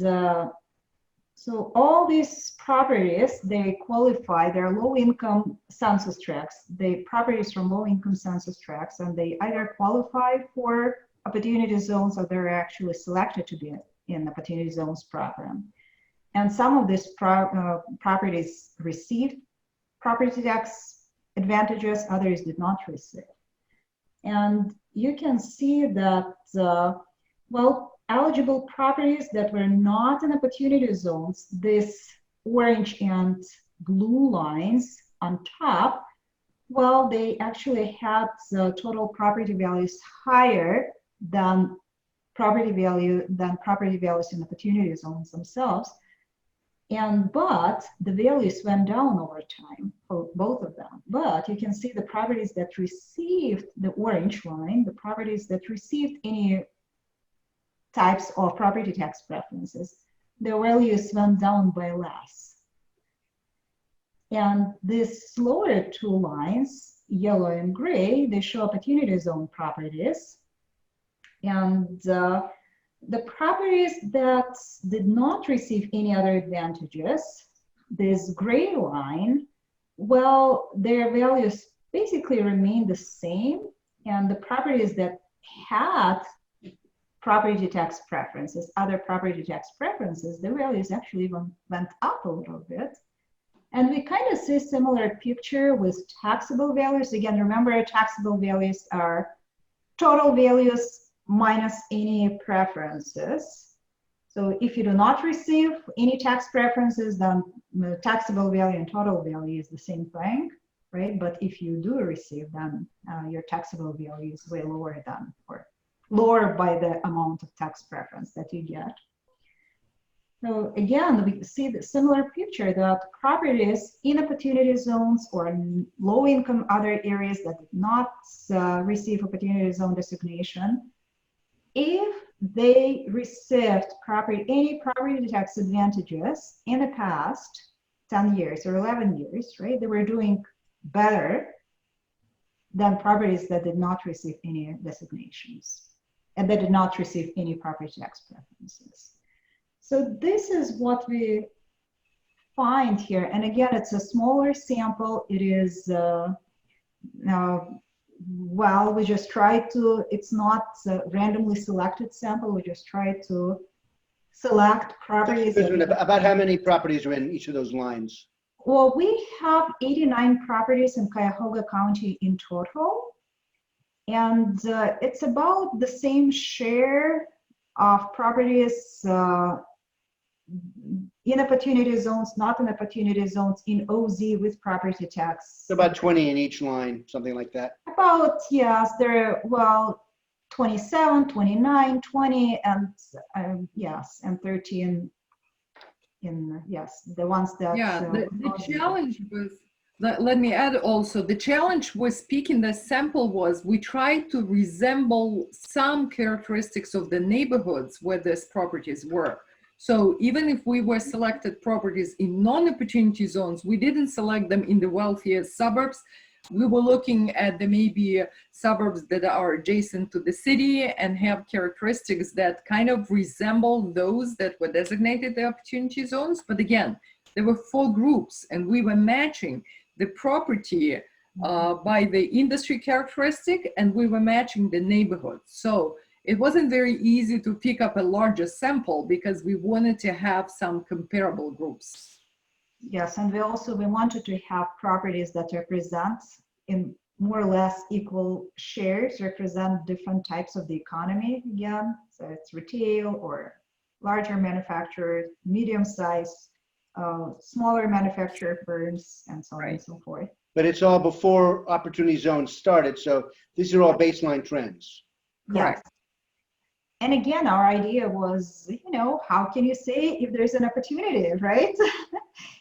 so all these properties, they qualify, they're low-income census tracts, the properties from low-income census tracts, and they either qualify for opportunity zones or they're actually selected to be in the opportunity zones program. And some of these properties received property tax advantages, others did not receive. And you can see that, well, eligible properties that were not in opportunity zones, this orange and blue lines on top, well, they actually had total property values higher than property values in opportunity zones themselves. But the values went down over time for both of them. But you can see the properties that received the orange line, the properties that received any types of property tax preferences, their values went down by less. And these lower two lines, yellow and gray, they show opportunity zone properties. And the properties that did not receive any other advantages, this gray line, well, their values basically remain the same. And the properties that had property tax preferences, other property tax preferences, the values actually even went up a little bit. And we kind of see a similar picture with taxable values. Again, remember, taxable values are total values minus any preferences. So if you do not receive any tax preferences, then the taxable value and total value is the same thing, right? But if you do receive, then your taxable value is way lower than, or lower by the amount of tax preference that you get. So again, we see the similar picture that properties in opportunity zones or low-income other areas that did not receive opportunity zone designation, if they received any property tax advantages in the past 10 years or 11 years, right, they were doing better than properties that did not receive any designations and that did not receive any property tax preferences. So this is what we find here. And again, it's a smaller sample. It is, well, we just try to, it's not a randomly selected sample. We just try to select properties. About how many properties are in each of those lines? Well, we have 89 properties in Cuyahoga County in total. And it's about the same share of properties in opportunity zones, not in opportunity zones, in OZ with property tax. So about 20 in each line, something like that. About, yes, there are, well, 27, 29, 20, and yes, and 13 in, yes, the ones that. Yeah, the challenge was, let me add also, the challenge with picking the sample was we tried to resemble some characteristics of the neighborhoods where these properties were. So even if we were selected properties in non-opportunity zones, we didn't select them in the wealthiest suburbs. We were looking at the maybe suburbs that are adjacent to the city and have characteristics that kind of resemble those that were designated the opportunity zones. But again, there were 4 groups and we were matching the property by the industry characteristic, and we were matching the neighborhood. So it wasn't very easy to pick up a larger sample because we wanted to have some comparable groups. Yes, and we wanted to have properties that represent in more or less equal shares, represent different types of the economy again. So it's retail or larger manufacturers, medium size, smaller manufacturer firms, and so on and so forth. But it's all before opportunity zones started, so these are all baseline trends. Yes. And again, our idea was, how can you say if there's an opportunity, right?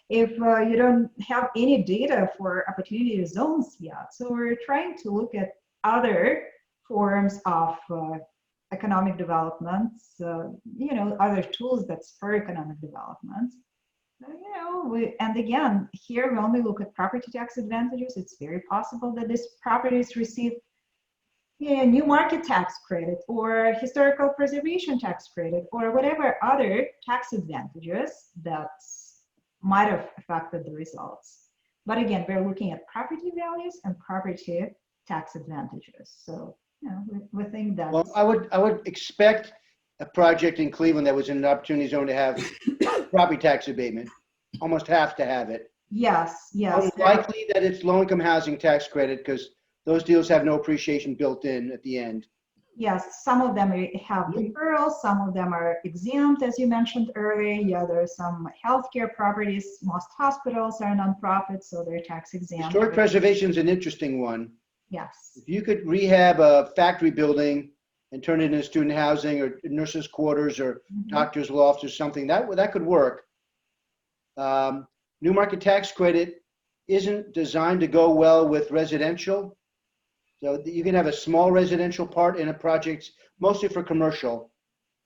If you don't have any data for opportunity zones yet. So we're trying to look at other forms of economic development, other tools that spur economic development. And again, here we only look at property tax advantages. It's very possible that these properties receive new market tax credit or historical preservation tax credit or whatever other tax advantages that might have affected the results. But again, we're looking at property values and property tax advantages. So we think that. Well, I would expect a project in Cleveland that was in an opportunity zone to have property tax abatement. Almost have to have it. Yes. Unlikely that it's low-income housing tax credit because those deals have no appreciation built in at the end. Yes, some of them have deferrals, some of them are exempt, as you mentioned earlier. Yeah, there are some healthcare properties. Most hospitals are nonprofits, so they're tax exempt. Historic preservation is an interesting one. Yes. If you could rehab a factory building and turn it into student housing or nurses' quarters or doctors' lofts or something, that could work. New market tax credit isn't designed to go well with residential. So you can have a small residential part in a project, mostly for commercial.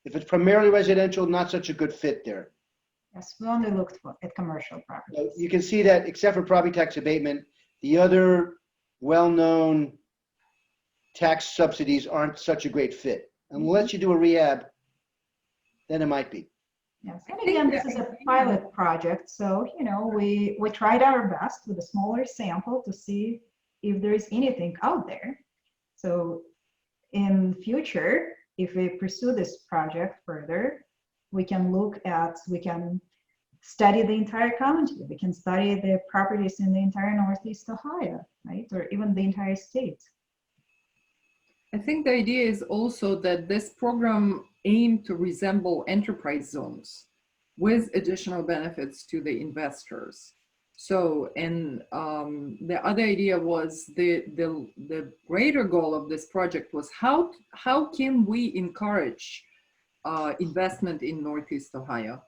If it's primarily residential, not such a good fit there. Yes, we only looked at commercial properties. So you can see that except for property tax abatement, the other well-known tax subsidies aren't such a great fit. Unless you do a rehab, then it might be. Yes, and again, this is a pilot project. So, we tried our best with a smaller sample to see if there is anything out there. So in future, if we pursue this project further, we can study the entire county. We can study the properties in the entire Northeast Ohio, right? Or even the entire state. I think the idea is also that this program aimed to resemble enterprise zones with additional benefits to the investors. So, and the other idea was the greater goal of this project was how can we encourage investment in Northeast Ohio?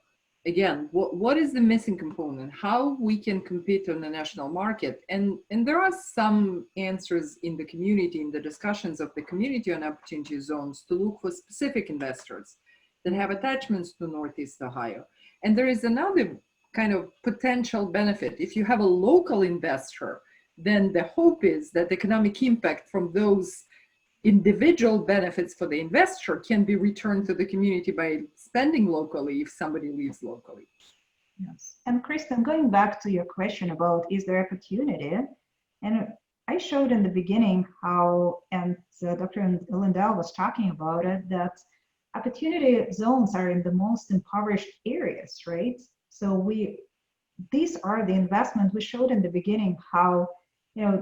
Again, what is the missing component? How we can compete on the national market? And there are some answers in the community, in the discussions of the community on opportunity zones to look for specific investors that have attachments to Northeast Ohio. And there is another kind of potential benefit. If you have a local investor, then the hope is that the economic impact from those individual benefits for the investor can be returned to the community by spending locally if somebody lives locally. Yes. And Kristen, going back to your question about is there opportunity, and I showed in the beginning how, and Dr. Lindell was talking about it, that opportunity zones are in the most impoverished areas, right? So these are the investments we showed in the beginning how,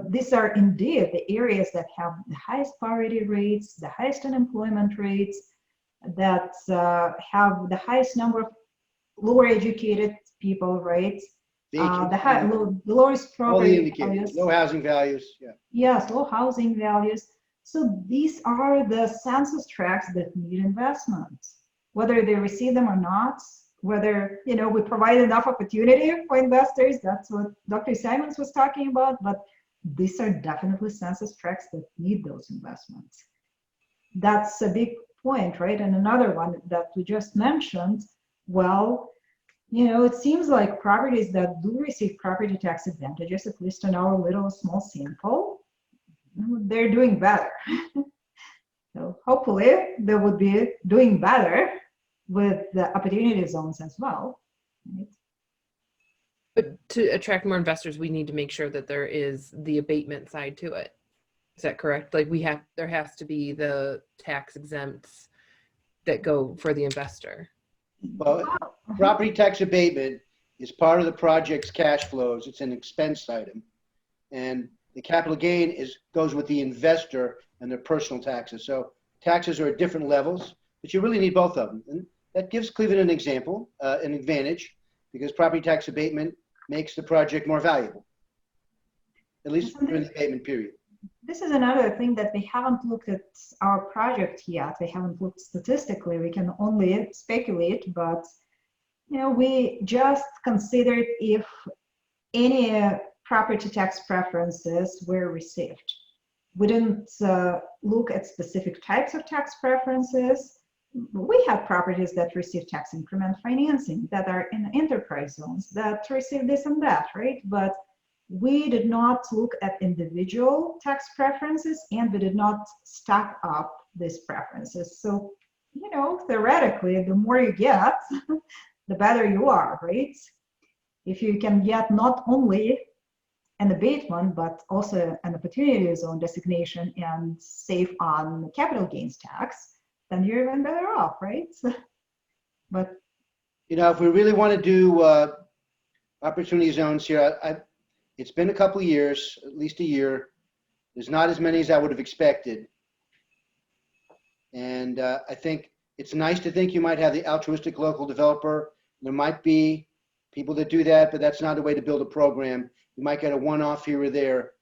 these are indeed the areas that have the highest poverty rates, the highest unemployment rates, that have the highest number of lower educated people, right? The lowest property values. Low housing values, yeah. Yes, low housing values. So these are the census tracts that need investments, whether they receive them or not, whether, we provide enough opportunity for investors. That's what Dr. Simons was talking about, but these are definitely census tracts that need those investments. That's a big point, right? And another one that we just mentioned, well, it seems like properties that do receive property tax advantages, at least in our little small sample, they're doing better. So hopefully they would be doing better with the opportunity zones as well. Right? But to attract more investors, we need to make sure that there is the abatement side to it. Is that correct? Like there has to be the tax exempts that go for the investor. Well, property tax abatement is part of the project's cash flows. It's an expense item. And the capital gain goes with the investor and their personal taxes. So taxes are at different levels, but you really need both of them. And that gives Cleveland an example, an advantage, because property tax abatement makes the project more valuable, at least during the abatement period. This is another thing that we haven't looked at our project yet. We haven't looked statistically. We can only speculate, but we just considered if any property tax preferences were received. We didn't look at specific types of tax preferences. We have properties that receive tax increment financing, that are in enterprise zones, that receive this and that, right? But we did not look at individual tax preferences, and we did not stack up these preferences. So, theoretically, the more you get, the better you are, right? If you can get not only an abatement, but also an opportunity zone designation and save on capital gains tax, then you're even better off, right? But if we really want to do opportunity zones here, it's been a couple of years, at least a year. There's not as many as I would have expected. And I think it's nice to think you might have the altruistic local developer. There might be people that do that, but that's not the way to build a program. You might get a one-off here or there.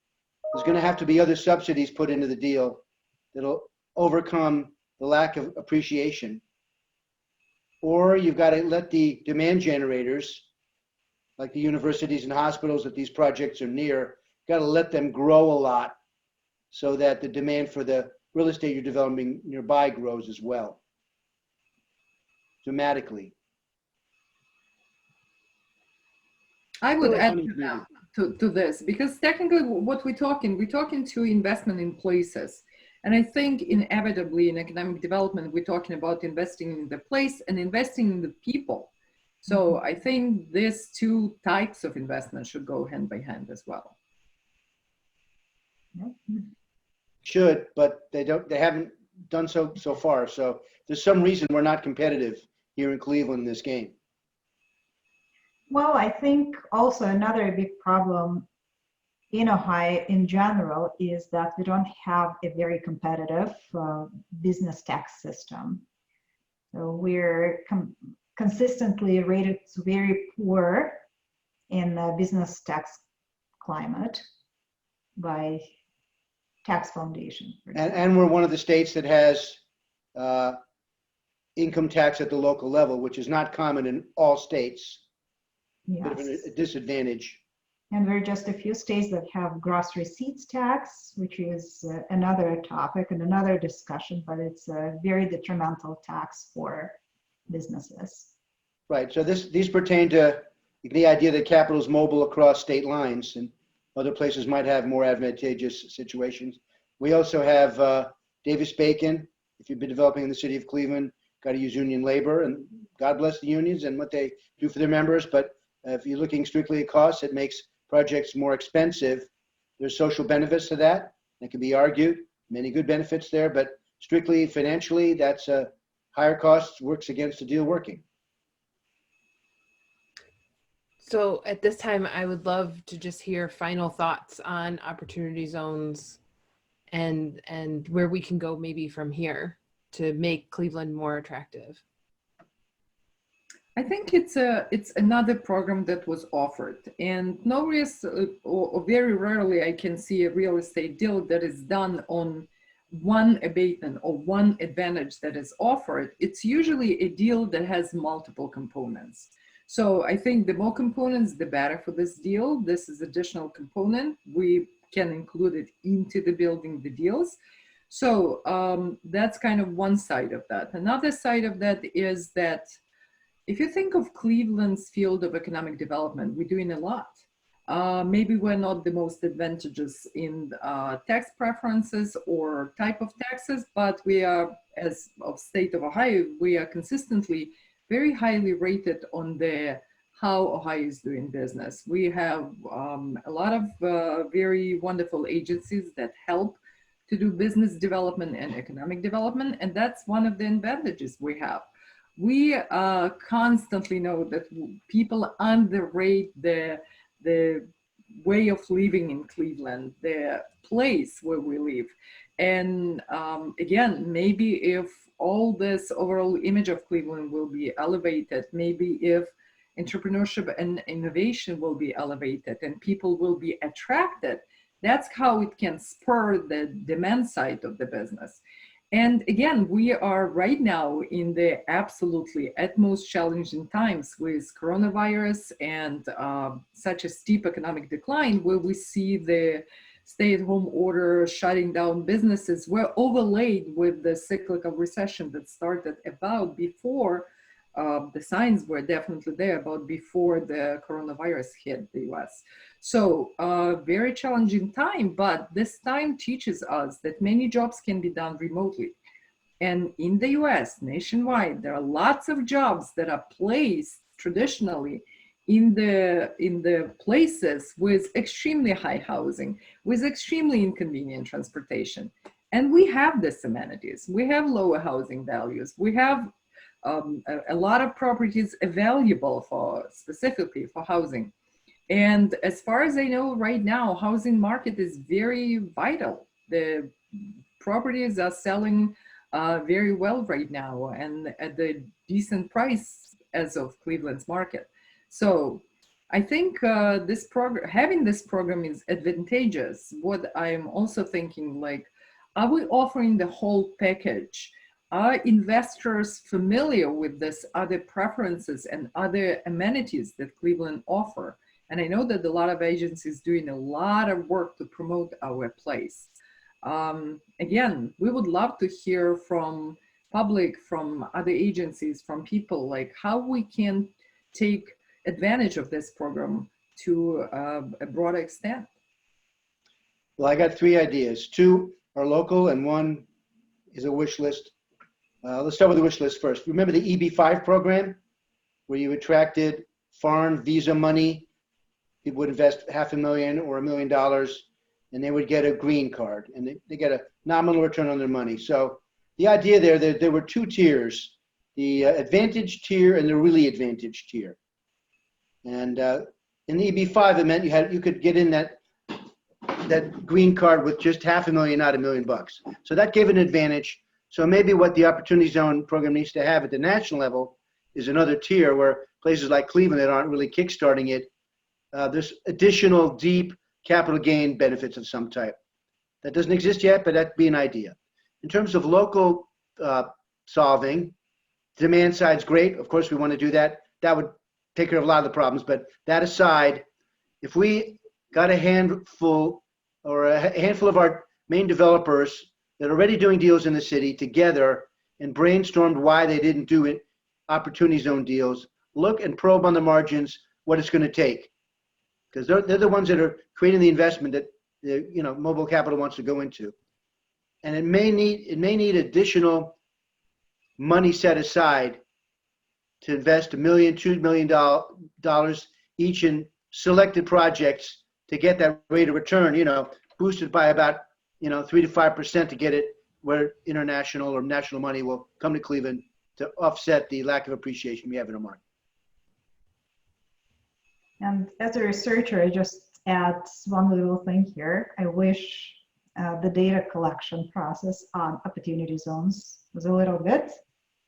There's going to have to be other subsidies put into the deal that'll overcome the lack of appreciation. Or you've got to let the demand generators, like the universities and hospitals that these projects are near, got to let them grow a lot so that the demand for the real estate you're developing nearby grows as well, dramatically. I would add to this, because technically what we're talking to investment in places. And I think inevitably in economic development, we're talking about investing in the place and investing in the people. So I think these two types of investment should go hand by hand as well. Should, but they haven't done so far. So there's some reason we're not competitive here in Cleveland in this game. Well, I think also another big problem in Ohio in general is that we don't have a very competitive business tax system. So we're consistently rated very poor in the business tax climate by Tax Foundation. And we're one of the states that has income tax at the local level, which is not common in all states. Yes. Bit of a disadvantage. And we're just a few states that have gross receipts tax, which is another topic and another discussion, but it's a very detrimental tax for businesses. Right. So these pertain to the idea that capital is mobile across state lines, and other places might have more advantageous situations. We also have Davis-Bacon. If you've been developing in the city of Cleveland, got to use union labor, and God bless the unions and what they do for their members. But if you're looking strictly at costs, it makes projects more expensive. There's social benefits to that. That can be argued. Many good benefits there, but strictly financially, that's a higher cost works against the deal working. So at this time, I would love to just hear final thoughts on opportunity zones and where we can go maybe from here to make Cleveland more attractive. I think it's another program that was offered, and no risk, or very rarely I can see a real estate deal that is done on one abatement or one advantage that is offered. It's usually a deal that has multiple components. So I think the more components, the better for this deal. This is additional component. We can include it into the building the deals. So that's kind of one side of that. Another side of that is that if you think of Cleveland's field of economic development, we're doing a lot. Maybe we're not the most advantageous in tax preferences or type of taxes, but we are, as of state of Ohio, we are consistently very highly rated on the how Ohio is doing business. We have a lot of very wonderful agencies that help to do business development and economic development, and that's one of the advantages we have. We constantly know that people underrate the way of living in Cleveland, the place where we live. And again, maybe if all this overall image of Cleveland will be elevated, maybe if entrepreneurship and innovation will be elevated and people will be attracted, that's how it can spur the demand side of the business. And again, we are right now in the absolutely utmost challenging times with coronavirus and such a steep economic decline, where we see the stay-at-home order shutting down businesses were overlaid with the cyclical recession that started about before the signs were definitely there, about before the coronavirus hit the US. So very challenging time, but this time teaches us that many jobs can be done remotely. And in the US, nationwide, there are lots of jobs that are placed traditionally in the places with extremely high housing, with extremely inconvenient transportation. And we have these amenities. We have lower housing values. We have a lot of properties available for specifically for housing. And as far as I know right now, housing market is very vital. The properties are selling very well right now and at the decent price as of Cleveland's market. So I think having this program is advantageous. What I'm also thinking, like, are we offering the whole package? Are investors familiar with this other preferences and other amenities that Cleveland offer? And I know that a lot of agencies doing a lot of work to promote our place. Again, we would love to hear from public, from other agencies, from people, like how we can take advantage of this program to a broader extent. Well, I got 3 ideas. 2 are local and 1 is a wish list. Let's start with the wish list first. Remember the EB-5 program, where you attracted foreign visa money? People would invest $500,000 or $1 million, and they would get a green card, and they get a nominal return on their money. So the idea there were 2 tiers, the advantage tier and the really advantaged tier. And in the EB-5, it meant you could get in that green card with just $500,000, not $1 million. So that gave an advantage. So maybe what the Opportunity Zone program needs to have at the national level is another tier where places like Cleveland that aren't really kickstarting it, there's additional deep capital gain benefits of some type. That doesn't exist yet, but that'd be an idea. In terms of local solving, demand side's great. Of course, we want to do that. That would take care of a lot of the problems. But that aside, if we got a handful of our main developers that are already doing deals in the city together and brainstormed why they didn't do it, Opportunity Zone deals, look and probe on the margins what it's going to take. Because they're the ones that are creating the investment that mobile capital wants to go into. And it may need additional money set aside to invest $1 million, $2 million each in selected projects to get that rate of return, boosted by about 3 to 5% to get it where international or national money will come to Cleveland to offset the lack of appreciation we have in the market. And as a researcher, I just add one little thing here. I wish the data collection process on opportunity zones was a little bit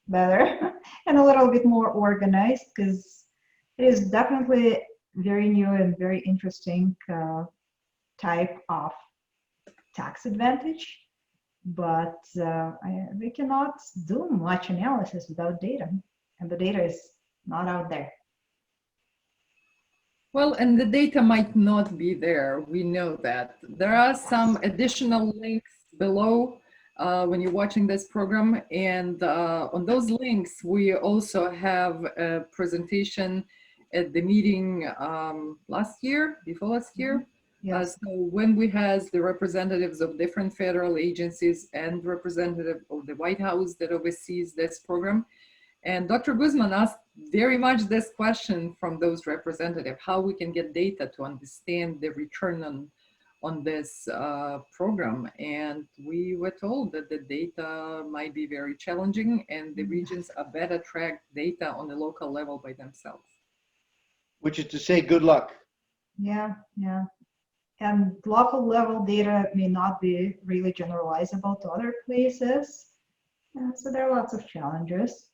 better and a little bit more organized, because it is definitely very new and very interesting type of tax advantage, but we cannot do much analysis without data, and the data is not out there. Well, and the data might not be there. We know that. There are some additional links below when you're watching this program. And on those links, we also have a presentation at the meeting before last year. Yes. So when we had the representatives of different federal agencies and representative of the White House that oversees this program. And Dr. Guzman asked very much this question from those representatives, how we can get data to understand the return on this program. And we were told that the data might be very challenging and the regions are better track data on the local level by themselves. Which is to say, good luck. Yeah, yeah. And local level data may not be really generalizable to other places. So there are lots of challenges.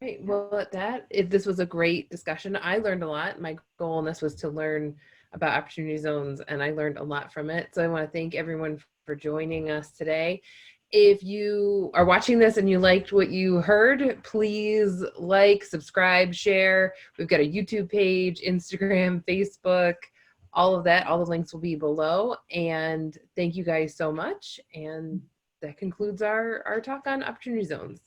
Great. Well, at that, this was a great discussion. I learned a lot. My goal in this was to learn about opportunity zones, and I learned a lot from it. So I want to thank everyone for joining us today. If you are watching this and you liked what you heard, please like, subscribe, share. We've got a YouTube page, Instagram, Facebook, all of that. All the links will be below. And thank you guys so much. And that concludes our talk on opportunity zones.